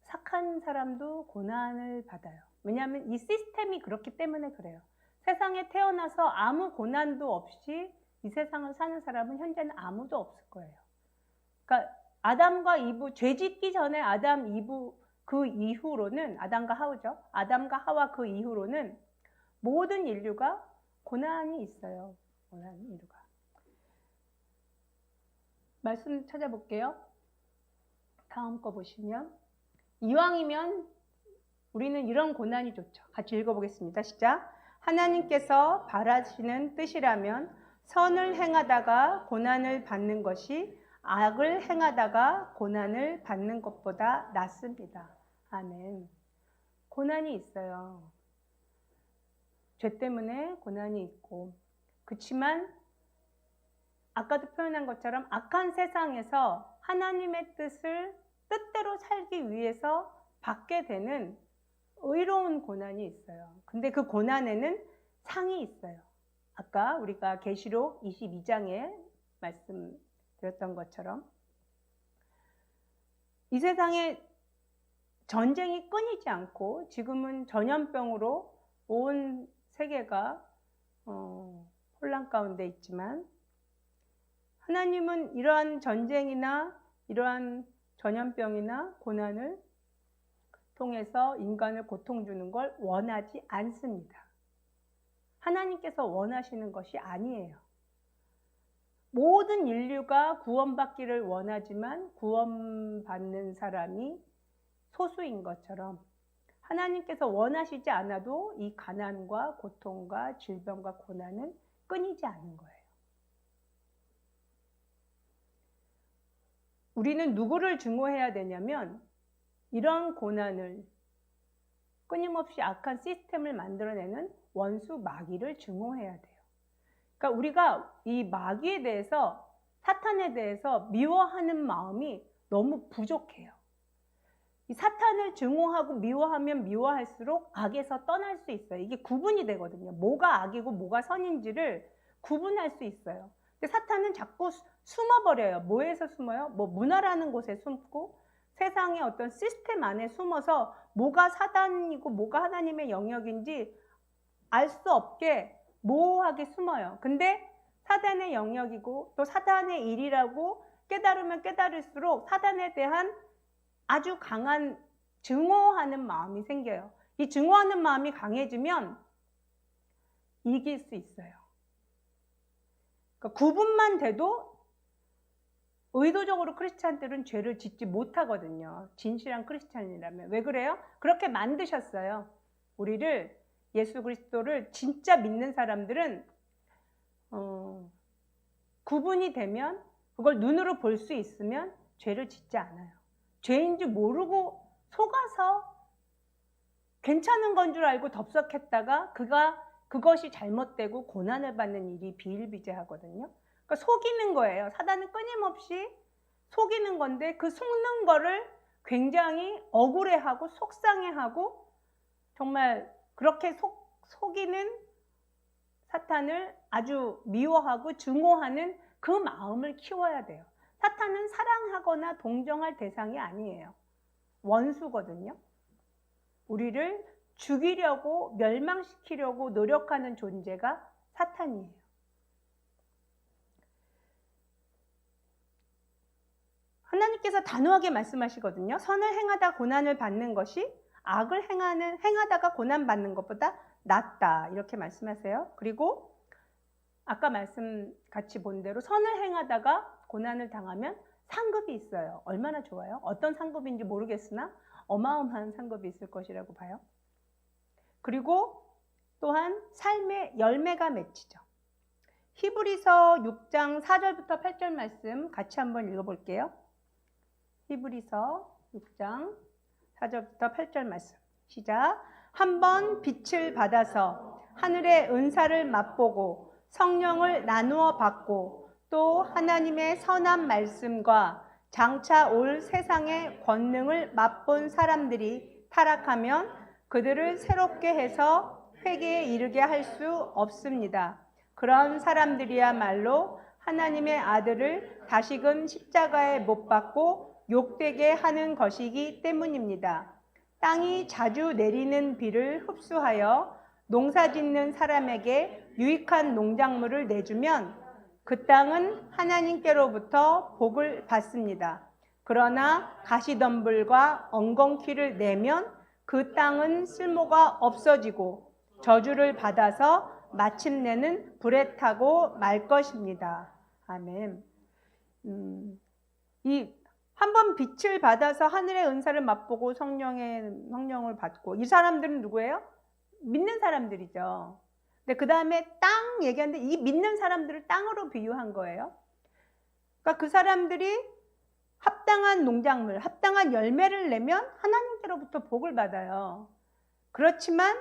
S1: 착한 사람도 고난을 받아요. 왜냐하면 이 시스템이 그렇기 때문에 그래요. 세상에 태어나서 아무 고난도 없이 이 세상을 사는 사람은 현재는 아무도 없을 거예요. 그러니까 아담과 이브, 죄 짓기 전에 아담, 이브 그 이후로는, 아담과 하우죠. 아담과 하와 그 이후로는 모든 인류가 고난이 있어요. 고난 인류가. 말씀 찾아볼게요. 다음 거 보시면, 이왕이면 우리는 이런 고난이 좋죠. 같이 읽어보겠습니다. 시작. 하나님께서 바라시는 뜻이라면 선을 행하다가 고난을 받는 것이 악을 행하다가 고난을 받는 것보다 낫습니다. 아멘. 고난이 있어요. 죄 때문에 고난이 있고, 그렇지만 아까도 표현한 것처럼 악한 세상에서 하나님의 뜻대로 살기 위해서 받게 되는 의로운 고난이 있어요. 근데 그 고난에는 상이 있어요. 아까 우리가 계시록 22장에 말씀드렸던 것처럼 이 세상에 전쟁이 끊이지 않고 지금은 전염병으로 온 세계가 혼란 가운데 있지만, 하나님은 이러한 전쟁이나 이러한 전염병이나 고난을 통해서 인간을 고통 주는 걸 원하지 않습니다. 하나님께서 원하시는 것이 아니에요. 모든 인류가 구원받기를 원하지만 구원받는 사람이 소수인 것처럼 하나님께서 원하시지 않아도 이 가난과 고통과 질병과 고난은 끊이지 않은 거예요. 우리는 누구를 증오해야 되냐면 이런 고난을 끊임없이 악한 시스템을 만들어내는 원수 마귀를 증오해야 돼요. 그러니까 우리가 이 마귀에 대해서, 사탄에 대해서 미워하는 마음이 너무 부족해요. 이 사탄을 증오하고 미워하면 미워할수록 악에서 떠날 수 있어요. 이게 구분이 되거든요. 뭐가 악이고 뭐가 선인지를 구분할 수 있어요. 근데 사탄은 자꾸 숨어버려요. 뭐에서 숨어요? 뭐 문화라는 곳에 숨고 세상의 어떤 시스템 안에 숨어서 뭐가 사단이고 뭐가 하나님의 영역인지 알 수 없게 모호하게 숨어요. 근데 사단의 영역이고 또 사단의 일이라고 깨달으면 깨달을수록 사단에 대한 아주 강한 증오하는 마음이 생겨요. 이 증오하는 마음이 강해지면 이길 수 있어요. 그러니까 구분만 돼도 의도적으로 크리스찬들은 죄를 짓지 못하거든요. 진실한 크리스찬이라면. 왜 그래요? 그렇게 만드셨어요. 우리를, 예수 그리스도를 진짜 믿는 사람들은 구분이 되면, 그걸 눈으로 볼 수 있으면 죄를 짓지 않아요. 죄인 줄 모르고 속아서 괜찮은 건 줄 알고 덥석했다가 그것이 잘못되고 고난을 받는 일이 비일비재하거든요. 그러니까 속이는 거예요. 사단은 끊임없이 속이는 건데 그 속는 거를 굉장히 억울해하고 속상해하고 정말 그렇게 속이는 사탄을 아주 미워하고 증오하는 그 마음을 키워야 돼요. 사탄은 사랑하거나 동정할 대상이 아니에요. 원수거든요. 우리를 죽이려고 멸망시키려고 노력하는 존재가 사탄이에요. 하나님께서 단호하게 말씀하시거든요. 선을 행하다 고난을 받는 것이 악을 행하다가 고난받는 것보다 낫다, 이렇게 말씀하세요. 그리고 아까 같이 본 대로 선을 행하다가 고난을 당하면 상급이 있어요. 얼마나 좋아요? 어떤 상급인지 모르겠으나 어마어마한 상급이 있을 것이라고 봐요. 그리고 또한 삶의 열매가 맺히죠. 히브리서 6장 4절부터 8절 말씀 같이 한번 읽어볼게요. 히브리서 6장 4절부터 8절 말씀 시작. 한번 빛을 받아서 하늘의 은사를 맛보고 성령을 나누어 받고 또 하나님의 선한 말씀과 장차 올 세상의 권능을 맛본 사람들이 타락하면 그들을 새롭게 해서 회개에 이르게 할 수 없습니다. 그런 사람들이야말로 하나님의 아들을 다시금 십자가에 못 박고 욕되게 하는 것이기 때문입니다. 땅이 자주 내리는 비를 흡수하여 농사짓는 사람에게 유익한 농작물을 내주면 그 땅은 하나님께로부터 복을 받습니다. 그러나 가시덤불과 엉겅퀴를 내면 그 땅은 쓸모가 없어지고 저주를 받아서 마침내는 불에 타고 말 것입니다. 아멘. 한번 빛을 받아서 하늘의 은사를 맛보고 성령을 받고, 이 사람들은 누구예요? 믿는 사람들이죠. 근데 그 다음에 땅 얘기하는데 이 믿는 사람들을 땅으로 비유한 거예요. 그러니까 그 사람들이 합당한 농작물, 합당한 열매를 내면 하나님께로부터 복을 받아요. 그렇지만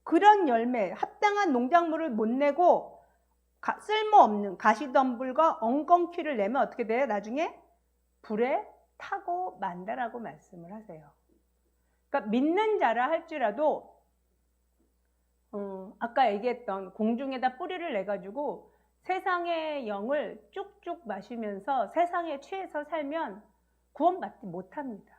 S1: 그런 열매, 합당한 농작물을 못 내고 쓸모없는 가시덤불과 엉겅퀴를 내면 어떻게 돼요? 나중에 불에 타고 만다라고 말씀을 하세요. 그러니까 믿는 자라 할지라도 아까 얘기했던 공중에다 뿌리를 내가지고 세상의 영을 쭉쭉 마시면서 세상에 취해서 살면 구원받지 못합니다.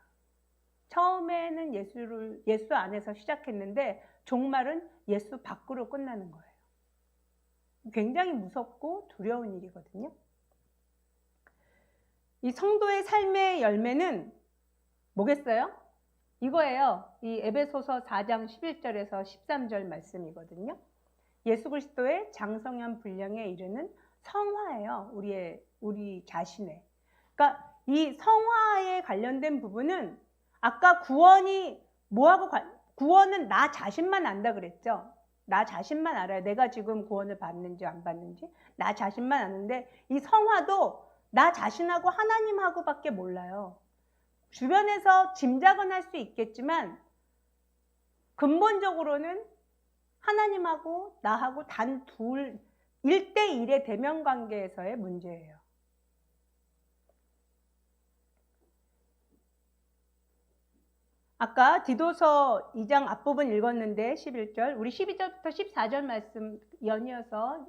S1: 처음에는 예수 안에서 시작했는데 종말은 예수 밖으로 끝나는 거예요. 굉장히 무섭고 두려운 일이거든요. 이 성도의 삶의 열매는 뭐겠어요? 이거예요. 이 에베소서 4장 11절에서 13절 말씀이거든요. 예수 그리스도의 장성한 분량에 이르는 성화예요. 우리 자신의. 그러니까 이 성화에 관련된 부분은 아까 구원이 구원은 나 자신만 안다 그랬죠. 나 자신만 알아요. 내가 지금 구원을 받는지 안 받는지 나 자신만 아는데 이 성화도 나 자신하고 하나님하고밖에 몰라요. 주변에서 짐작은 할 수 있겠지만 근본적으로는 하나님하고 나하고 단 둘 1대1의 대면 관계에서의 문제예요. 아까 디도서 2장 앞부분 읽었는데 11절, 우리 12절부터 14절 말씀 연이어서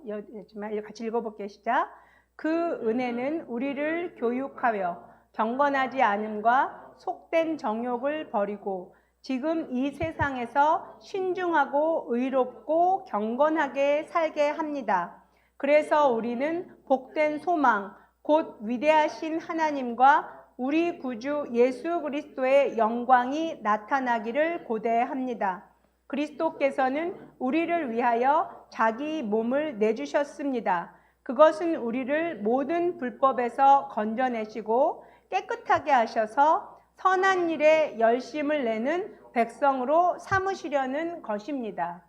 S1: 같이 읽어볼게요. 시작. 그 은혜는 우리를 교육하여 경건하지 않음과 속된 정욕을 버리고 지금 이 세상에서 신중하고 의롭고 경건하게 살게 합니다. 그래서 우리는 복된 소망, 곧 위대하신 하나님과 우리 구주 예수 그리스도의 영광이 나타나기를 고대합니다. 그리스도께서는 우리를 위하여 자기 몸을 내주셨습니다. 그것은 우리를 모든 불법에서 건져내시고 깨끗하게 하셔서 선한 일에 열심을 내는 백성으로 삼으시려는 것입니다.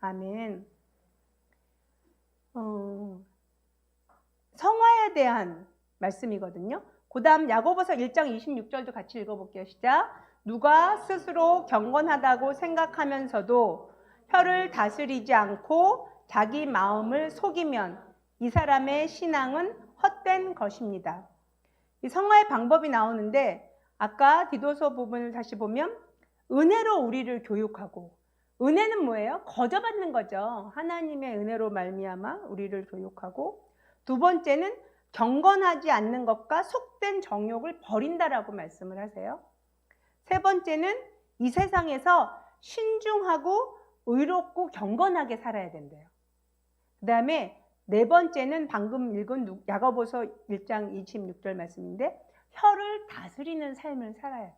S1: 아멘. 성화에 대한 말씀이거든요. 그 다음 야고보서 1장 26절도 같이 읽어볼게요. 시작. 누가 스스로 경건하다고 생각하면서도 혀를 다스리지 않고 자기 마음을 속이면 이 사람의 신앙은 헛된 것입니다. 이 성화의 방법이 나오는데 아까 디도서 부분을 다시 보면 은혜로 우리를 교육하고, 은혜는 뭐예요? 거저받는 거죠. 하나님의 은혜로 말미암아 우리를 교육하고, 두 번째는 경건하지 않는 것과 속된 정욕을 버린다라고 말씀을 하세요. 세 번째는 이 세상에서 신중하고 의롭고 경건하게 살아야 된대요. 그 다음에 네 번째는 방금 읽은 야고보서 1장 26절 말씀인데 혀를 다스리는 삶을 살아야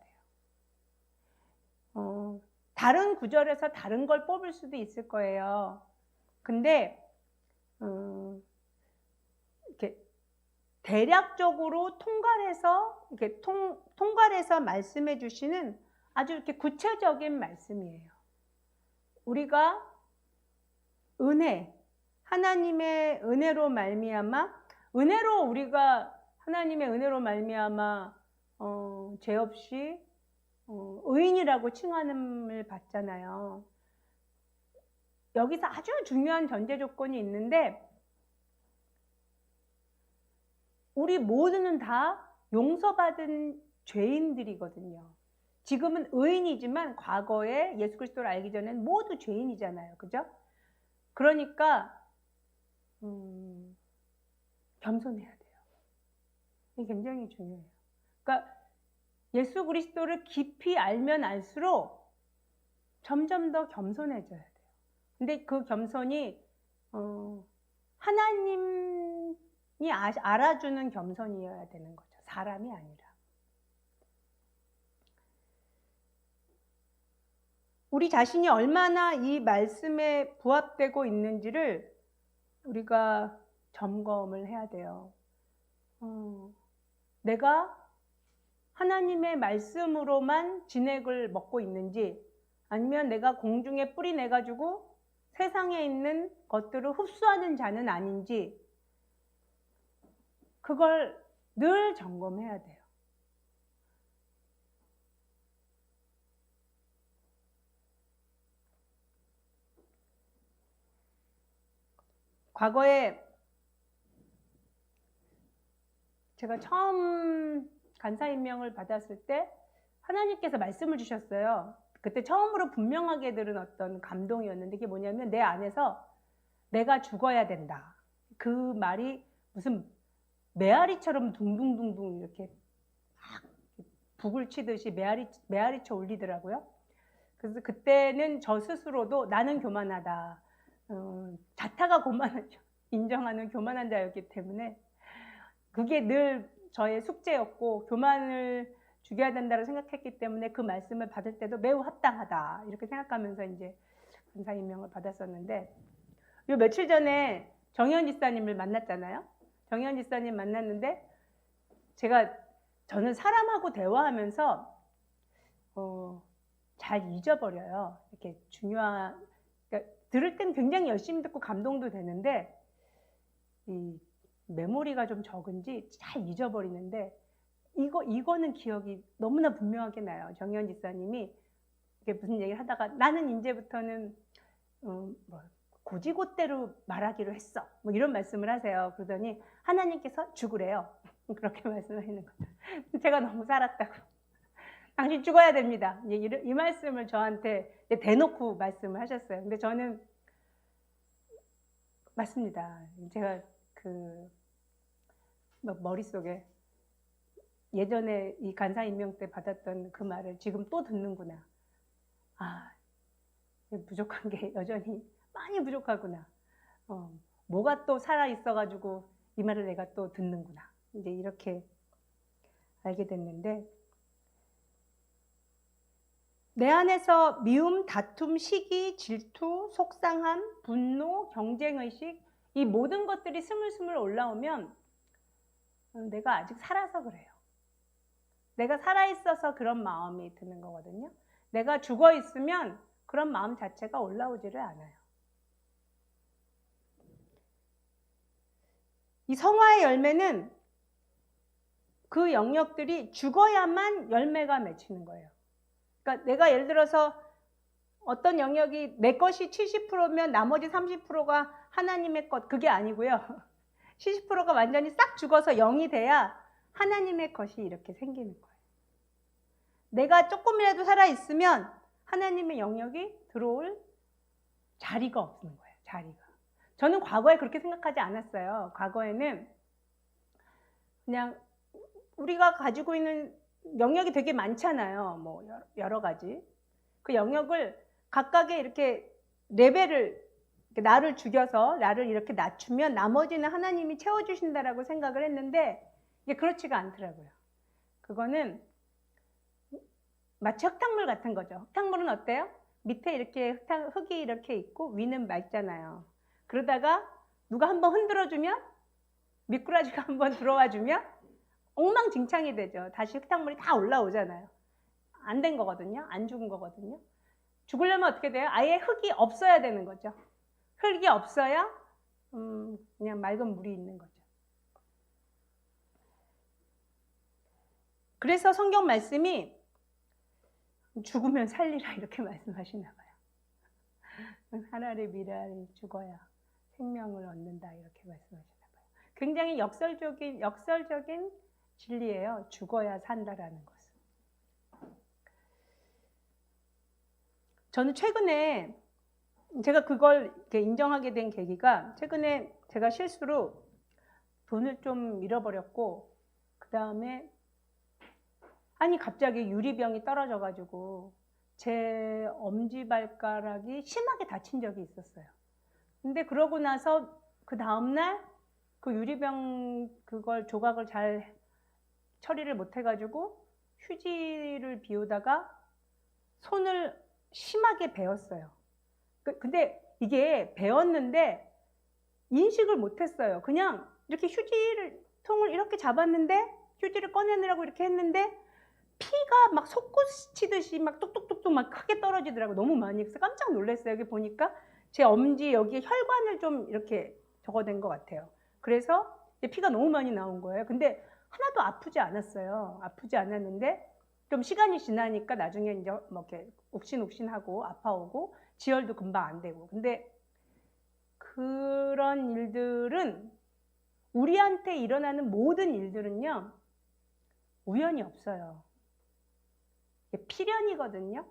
S1: 돼요. 다른 구절에서 다른 걸 뽑을 수도 있을 거예요. 근데 이렇게 대략적으로 통괄해서 말씀해 주시는 아주 이렇게 구체적인 말씀이에요. 우리가 하나님의 은혜로 말미암아 하나님의 은혜로 말미암아 죄 없이 의인이라고 칭함을 받잖아요. 여기서 아주 중요한 전제 조건이 있는데 우리 모두는 다 용서받은 죄인들이거든요. 지금은 의인이지만 과거에 예수 그리스도를 알기 전에는 모두 죄인이잖아요. 그죠? 그러니까 겸손해야 돼요. 이게 굉장히 중요해요. 그러니까 예수 그리스도를 깊이 알면 알수록 점점 더 겸손해져야 돼요. 근데 그 겸손이 하나님이 알아주는 겸손이어야 되는 거죠. 사람이 아니라. 우리 자신이 얼마나 이 말씀에 부합되고 있는지를 우리가 점검을 해야 돼요. 내가 하나님의 말씀으로만 진액을 먹고 있는지 아니면 내가 공중에 뿌리 내가지고 세상에 있는 것들을 흡수하는 자는 아닌지 그걸 늘 점검해야 돼요. 과거에 제가 처음 간사 임명을 받았을 때 하나님께서 말씀을 주셨어요. 그때 처음으로 분명하게 들은 어떤 감동이었는데 그게 뭐냐면 내 안에서 내가 죽어야 된다. 그 말이 무슨 메아리처럼 둥둥둥둥 이렇게 막 북을 치듯이 메아리쳐 울리더라고요. 그래서 그때는 저 스스로도 나는 교만하다. 자타가 인정하는 교만한 자였기 때문에 그게 늘 저의 숙제였고 교만을 죽여야 된다고 생각했기 때문에 그 말씀을 받을 때도 매우 합당하다 이렇게 생각하면서 이제 간사 임명을 받았었는데 요 며칠 전에 정현 지사님을 만났잖아요. 정현 지사님 만났는데 저는 사람하고 대화하면서 잘 잊어버려요. 이렇게 그러니까 들을 땐 굉장히 열심히 듣고 감동도 되는데 이 메모리가 좀 적은지 잘 잊어버리는데 이거는 기억이 너무나 분명하게 나요. 정현 지사님이 이게 무슨 얘기를 하다가 나는 이제부터는 고지고대로 말하기로 했어. 뭐 이런 말씀을 하세요. 그러더니 하나님께서 죽으래요. 그렇게 말씀하시는 거죠. 제가 너무 살았다고. 당신 죽어야 됩니다. 이 말씀을 저한테 대놓고 말씀을 하셨어요. 근데 저는 맞습니다. 제가 머릿속에 예전에 이 간사 임명 때 받았던 그 말을 지금 또 듣는구나. 아, 부족한 게 여전히 많이 부족하구나. 뭐가 또 살아있어가지고 이 말을 내가 또 듣는구나. 이제 이렇게 알게 됐는데 내 안에서 미움, 다툼, 시기, 질투, 속상함, 분노, 경쟁의식 이 모든 것들이 스물스물 올라오면 내가 아직 살아서 그래요. 내가 살아있어서 그런 마음이 드는 거거든요. 내가 죽어 있으면 그런 마음 자체가 올라오지를 않아요. 이 성화의 열매는 그 영역들이 죽어야만 열매가 맺히는 거예요. 그러니까 내가 예를 들어서 어떤 영역이 내 것이 70%면 나머지 30%가 하나님의 것 그게 아니고요. 70%가 완전히 싹 죽어서 0이 돼야 하나님의 것이 이렇게 생기는 거예요. 내가 조금이라도 살아있으면 하나님의 영역이 들어올 자리가 없는 거예요. 자리가. 저는 과거에 그렇게 생각하지 않았어요. 과거에는 그냥 우리가 가지고 있는 영역이 되게 많잖아요. 뭐 여러 가지. 그 영역을 각각의 이렇게 레벨을 나를 죽여서 나를 이렇게 낮추면 나머지는 하나님이 채워주신다라고 생각을 했는데 이게 그렇지가 않더라고요. 그거는 마치 흙탕물 같은 거죠. 흙탕물은 어때요? 밑에 이렇게 흙이 이렇게 있고 위는 맑잖아요. 그러다가 누가 한번 흔들어주면 미꾸라지가 한번 들어와주면 엉망진창이 되죠. 다시 흙탕물이 다 올라오잖아요. 안 된 거거든요. 안 죽은 거거든요. 죽으려면 어떻게 돼요? 아예 흙이 없어야 되는 거죠. 흙이 없어야 그냥 맑은 물이 있는 거죠. 그래서 성경 말씀이 죽으면 살리라 이렇게 말씀하시나 봐요. 하나를 미라를 죽어야 생명을 얻는다 이렇게 말씀하시나 봐요. 굉장히 역설적인 진리예요. 죽어야 산다라는 것은. 저는 최근에 제가 그걸 이렇게 인정하게 된 계기가 최근에 제가 실수로 돈을 좀 잃어버렸고 그 다음에 갑자기 유리병이 떨어져가지고 제 엄지발가락이 심하게 다친 적이 있었어요. 근데 그러고 나서 그 다음날 그 유리병 그걸 조각을 잘 처리를 못해가지고 휴지를 비우다가 손을 심하게 베었어요. 근데 이게 베었는데 인식을 못했어요. 그냥 이렇게 통을 이렇게 잡았는데 휴지를 꺼내느라고 이렇게 했는데 피가 막 솟구치듯이 막 뚝뚝뚝뚝 영적도 막 크게 떨어지더라고요. 너무 많이. 그래서 깜짝 놀랐어요. 여기 보니까 제 엄지 여기 혈관을 좀 이렇게 적어낸 것 같아요. 그래서 피가 너무 많이 나온 거예요. 근데 하나도 아프지 않았어요. 아프지 않았는데 좀 시간이 지나니까 나중에 이제 뭐 이렇게 욱신욱신하고 아파오고 지혈도 금방 안 되고. 근데 그런 일들은 우리한테 일어나는 모든 일들은요 우연이 없어요. 필연이거든요.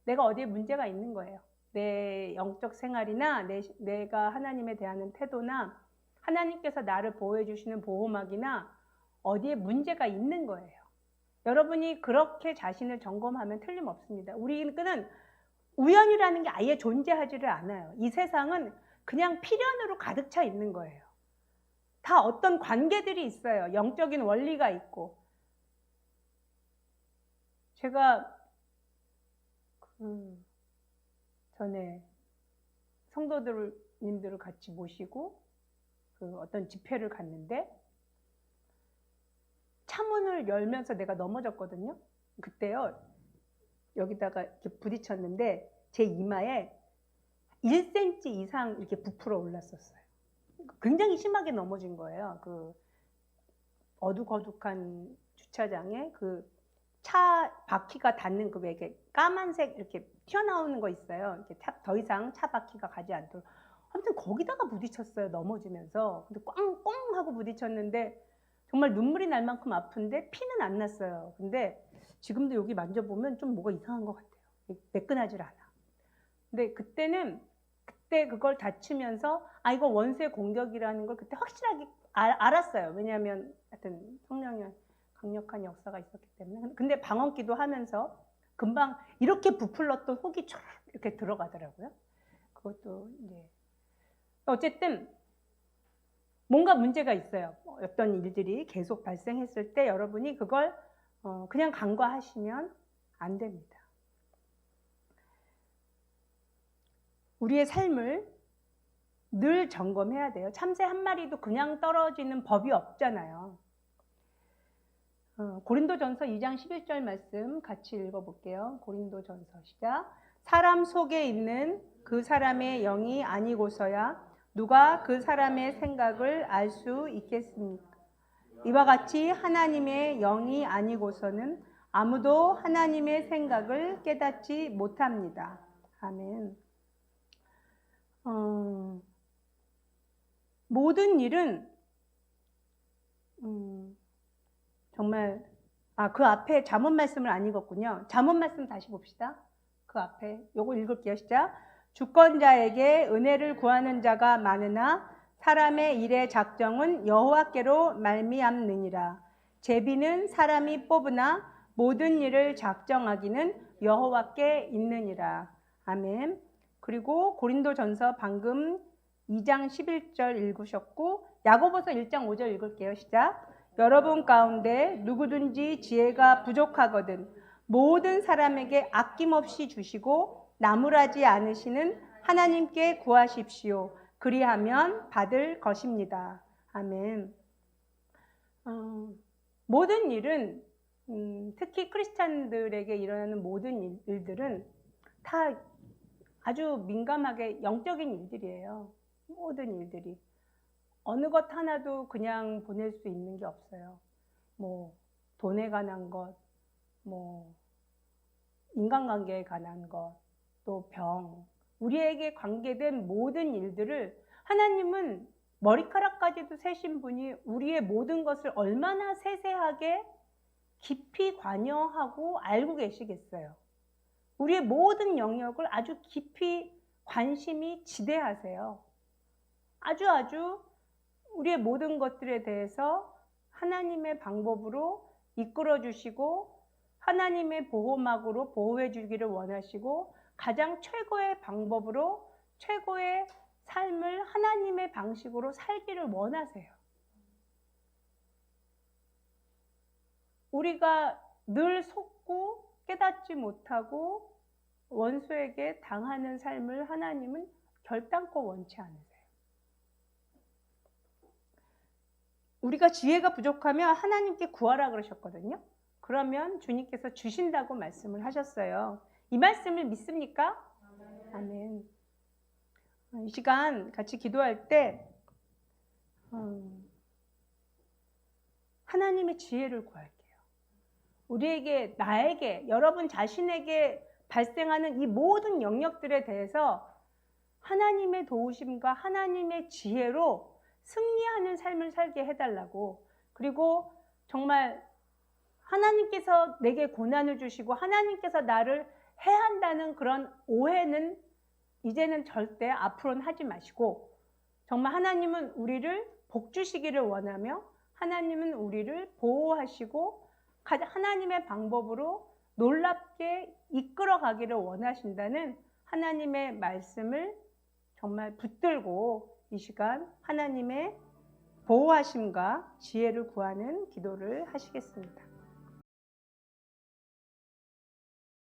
S1: 내가 어디에 문제가 있는 거예요. 내 영적 생활이나 내가 하나님에 대한 태도나 하나님께서 나를 보호해 주시는 보호막이나 어디에 문제가 있는 거예요. 여러분이 그렇게 자신을 점검하면 틀림없습니다. 우리는 우연이라는 게 아예 존재하지를 않아요. 이 세상은 그냥 필연으로 가득 차 있는 거예요. 다 어떤 관계들이 있어요. 영적인 원리가 있고. 제가 전에 성도님들을 같이 모시고 어떤 집회를 갔는데 차문을 열면서 내가 넘어졌거든요. 그때요 여기다가 이렇게 부딪혔는데 제 이마에 1cm 이상 이렇게 부풀어 올랐었어요. 굉장히 심하게 넘어진 거예요. 그 어둑어둑한 주차장에 그 차 바퀴가 닿는 그 왜 이렇게 까만색 이렇게 튀어나오는 거 있어요. 이렇게 더 이상 차 바퀴가 가지 않도록. 아무튼 거기다가 부딪혔어요. 넘어지면서. 근데 꽝꽝 하고 부딪혔는데 정말 눈물이 날 만큼 아픈데 피는 안 났어요. 근데 지금도 여기 만져보면 좀 뭐가 이상한 것 같아요. 매끈하질 않아. 근데 그때 그걸 다치면서 이거 원수의 공격이라는 걸 그때 확실하게 알았어요. 왜냐하면 하여튼 성령의 강력한 역사가 있었기 때문에. 근데 방언기도 하면서 금방 이렇게 부풀렀던 혹이 촤 이렇게 들어가더라고요. 그것도 이제 어쨌든 뭔가 문제가 있어요. 어떤 일들이 계속 발생했을 때 여러분이 그걸 그냥 간과하시면 안 됩니다. 우리의 삶을 늘 점검해야 돼요. 참새 한 마리도 그냥 떨어지는 법이 없잖아요. 고린도전서 2장 11절 말씀 같이 읽어볼게요. 고린도전서 시작. 사람 속에 있는 그 사람의 영이 아니고서야 누가 그 사람의 생각을 알 수 있겠습니까? 이와 같이 하나님의 영이 아니고서는 아무도 하나님의 생각을 깨닫지 못합니다. 아멘. 모든 일은 정말 그 앞에 잠언 말씀을 안 읽었군요. 잠언 말씀 다시 봅시다. 그 앞에 요거 읽을게요. 시작. 주권자에게 은혜를 구하는 자가 많으나 사람의 일의 작정은 여호와께로 말미암느니라. 제비는 사람이 뽑으나 모든 일을 작정하기는 여호와께 있느니라. 아멘. 그리고 고린도전서 방금 2장 11절 읽으셨고 야고보서 1장 5절 읽을게요. 시작. 여러분 가운데 누구든지 지혜가 부족하거든 모든 사람에게 아낌없이 주시고 나무라지 않으시는 하나님께 구하십시오. 그리하면 받을 것입니다. 아멘. 모든 일은 특히 크리스찬들에게 일어나는 모든 일들은 다 아주 민감하게 영적인 일들이에요. 모든 일들이. 어느 것 하나도 그냥 보낼 수 있는 게 없어요. 뭐 돈에 관한 것, 뭐 인간관계에 관한 것, 또 병, 우리에게 관계된 모든 일들을 하나님은 머리카락까지도 세신 분이 우리의 모든 것을 얼마나 세세하게 깊이 관여하고 알고 계시겠어요. 우리의 모든 영역을 아주 깊이 관심이 지대하세요. 아주 우리의 모든 것들에 대해서 하나님의 방법으로 이끌어 주시고 하나님의 보호막으로 보호해 주기를 원하시고 가장 최고의 방법으로 최고의 삶을 하나님의 방식으로 살기를 원하세요. 우리가 늘 속고 깨닫지 못하고 원수에게 당하는 삶을 하나님은 결단코 원치 않으세요. 우리가 지혜가 부족하면 하나님께 구하라 그러셨거든요. 그러면 주님께서 주신다고 말씀을 하셨어요. 이 말씀을 믿습니까? 아멘. 이 시간 같이 기도할 때 하나님의 지혜를 구할게요. 우리에게, 나에게, 여러분 자신에게 발생하는 이 모든 영역들에 대해서 하나님의 도우심과 하나님의 지혜로 승리하는 삶을 살게 해달라고, 그리고 정말 하나님께서 내게 고난을 주시고 하나님께서 나를 해한다는 그런 오해는 이제는 절대 앞으로는 하지 마시고, 정말 하나님은 우리를 복 주시기를 원하며 하나님은 우리를 보호하시고 하나님의 방법으로 놀랍게 이끌어 가기를 원하신다는 하나님의 말씀을 정말 붙들고 이 시간 하나님의 보호하심과 지혜를 구하는 기도를 하시겠습니다.